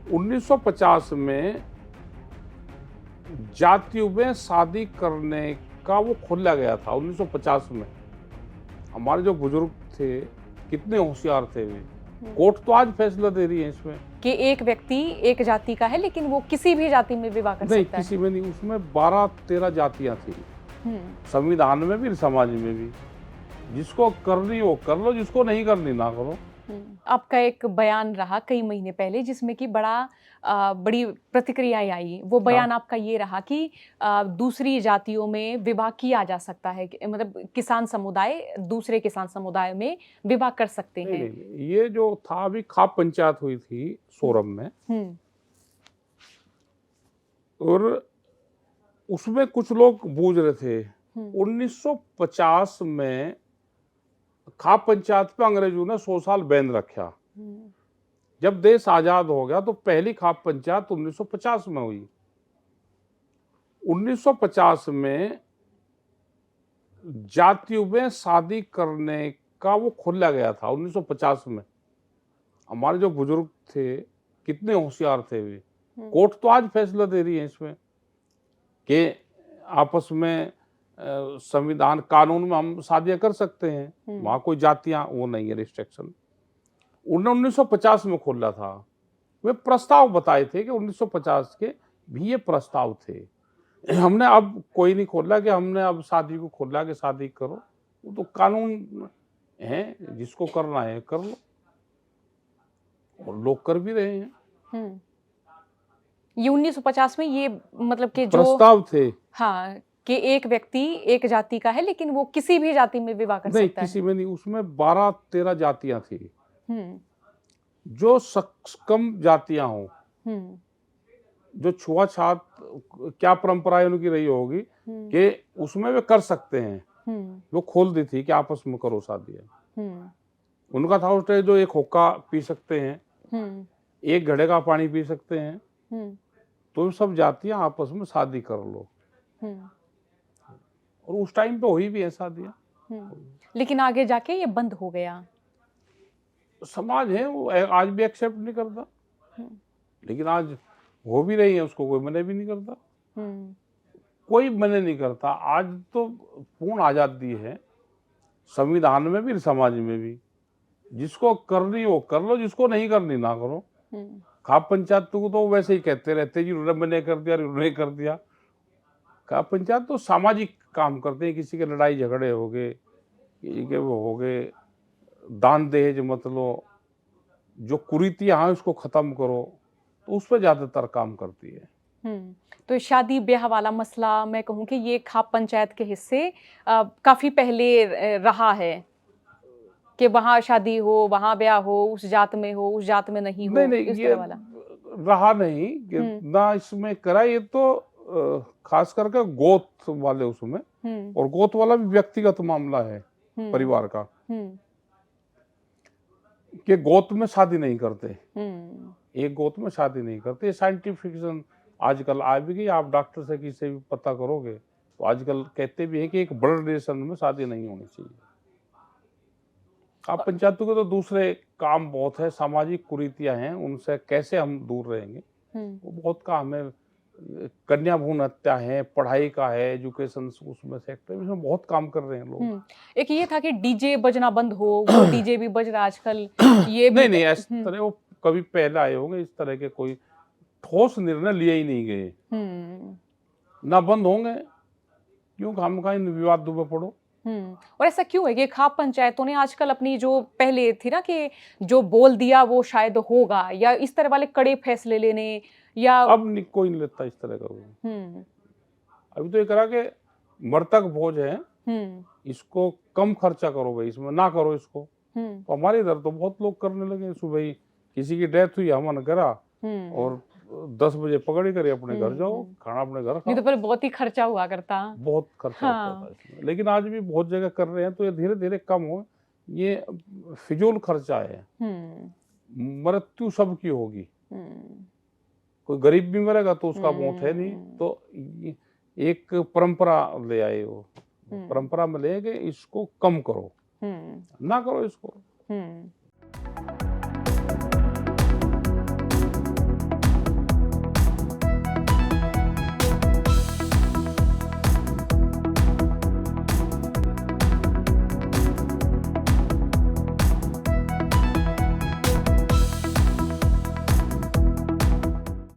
1950 में जातियों में शादी करने का वो खोला गया था 1950 में। हमारे जो बुजुर्ग थे कितने होशियार थे वे। कोर्ट तो आज फैसला दे रही है इसमें कि एक व्यक्ति एक जाति का है लेकिन वो किसी भी जाति में विवाह कर नहीं, सकता है। किसी में नहीं। उसमें 12-13 जातियां थी, संविधान में भी समाज में भी। जिसको करनी हो कर लो, जिसको नहीं करनी ना करो। आपका एक बयान रहा कई महीने पहले जिसमें कि बड़ी प्रतिक्रियाएं आई। वो बयान आपका ये रहा कि दूसरी जातियों में विवाह किया जा सकता है, मतलब किसान समुदाय दूसरे किसान समुदाय में विवाह कर सकते हैं। नहीं, ये जो था अभी खाप पंचायत हुई थी सोरम में, और उसमें कुछ लोग बूझ रहे थे। 1950 में खाप पंचायत पे अंग्रेजों ने 100 साल बैन रखा। जब देश आजाद हो गया तो पहली खाप पंचायत 1950 में हुई। 1950 में जातियों में शादी करने का वो खोला गया था 1950 में। हमारे जो बुजुर्ग थे कितने होशियार थे वे। कोर्ट तो आज फैसला दे रही है इसमें कि आपस में संविधान कानून में हम शादियां कर सकते हैं। वहां कोई जातियां वो नहीं है रिस्ट्रिक्शन। 1950 में खोला था। वे प्रस्ताव बताए थे कि 1950 के भी ये प्रस्ताव थे। हमने अब कोई नहीं खोला कि हमने अब शादी को खोला कि शादी करो। वो तो कानून है, जिसको करना है कर लो, और लोग कर भी रहे हैं। ये 1950 में ये मतलब कि जो प्रस्ताव थे, हाँ, कि एक व्यक्ति एक जाति का है लेकिन वो किसी भी जाति में विवाह कर नहीं सकता है। किसी में नहीं। उसमें 12-13 जातियां थी। जो सक्षम जातियां हो, जो छुआछात क्या परंपराएं उनकी रही होगी कि उसमें वे कर सकते हैं। वो खोल दी थी कि आपस में करो शादियां। उनका था उस जो एक हुक्का पी सकते हैं, एक घड़े का पानी पी सकते हैं, तो सब जातियां आपस में शादी कर लो। और उस टाइम पे हुई भी है शादियां। लेकिन आगे जाके ये बंद हो गया। समाज है वो आज भी एक्सेप्ट नहीं करता, लेकिन आज हो भी रही है, उसको कोई मना भी नहीं करता। कोई मना नहीं करता। आज तो पूर्ण आजादी है, संविधान में भी समाज में भी। जिसको करनी हो कर लो, जिसको नहीं करनी ना करो। खाप पंचायत को तो वैसे ही कहते रहते जी उन्होंने कर दिया, उन्होंने कर दिया। खाप पंचायत तो सामाजिक काम करते हैं। किसी के लड़ाई झगड़े हो गए, किसी के वो हो गए, दान दहेज मत लो, जो कुरीतियां हैं उसको खत्म करो, तो उस पर ज्यादातर काम करती है। तो शादी ब्याह वाला मसला मैं कहूँ कि ये खाप पंचायत के हिस्से काफी पहले रहा है कि वहाँ शादी हो, वहाँ ब्याह हो, उस जात में हो, उस जात में नहीं हो, नहीं इस ये तरह वाला रहा नहीं कि ना इसमें करा। ये तो खास करके गोत वाले उसमें, और गोत वाला भी व्यक्तिगत मामला है परिवार का, कि गोत में शादी नहीं करते। एक गोत में शादी नहीं करते। साइंटिफिकेशन आजकल आ भी गई। आप डॉक्टर से किसी से भी पता करोगे तो आजकल कहते भी हैं कि एक ब्लड रिलेशन में शादी नहीं होनी चाहिए। आप पंचायतों के तो दूसरे काम बहुत है, सामाजिक कुरीतियां हैं, उनसे कैसे हम दूर रहेंगे। वो बहुत काम है। कन्या भ्रूण हत्या है, पढ़ाई का है, एजुकेशन उसमें सेक्टर में बहुत काम कर रहे हैं लोग। एक ये था कि डीजे बजना बंद हो, वो डीजे भी बज रहा आजकल, ये भी नहीं इस तरह वो कभी पहले आए होंगे। इस तरह के कोई ठोस निर्णय लिए ही नहीं गए, ना बंद होंगे। क्यों हम कहीं विवादों में पड़ो। और ऐसा क्यों है कि खाप पंचायतों ने आजकल अपनी जो पहले थी ना कि जो बोल दिया वो शायद होगा, या इस तरह वाले कड़े फैसले लेने, या अब कोई नहीं लेता इस तरह का। अभी तो ये करा के मृतक भोज है, इसको कम खर्चा करो भाई, इसमें ना करो इसको। तो हमारे इधर तो बहुत लोग करने लगे। सुबह किसी की डेथ हुई, हमने करा और 10 बजे पकड़ी करे अपने घर जाओ, खाना अपने घर खाओ। नहीं तो पहले बहुत ही खर्चा हुआ करता, बहुत खर्चा होता था इसमें। लेकिन आज भी बहुत जगह कर रहे हैं, तो ये धीरे धीरे कम हो। ये फिजूल खर्चा है। मृत्यु सबकी होगी, कोई गरीब भी मरेगा तो उसका मौत है नहीं। तो एक परंपरा ले आए वो, परंपरा में ले गए, इसको कम करो, ना करो इसको।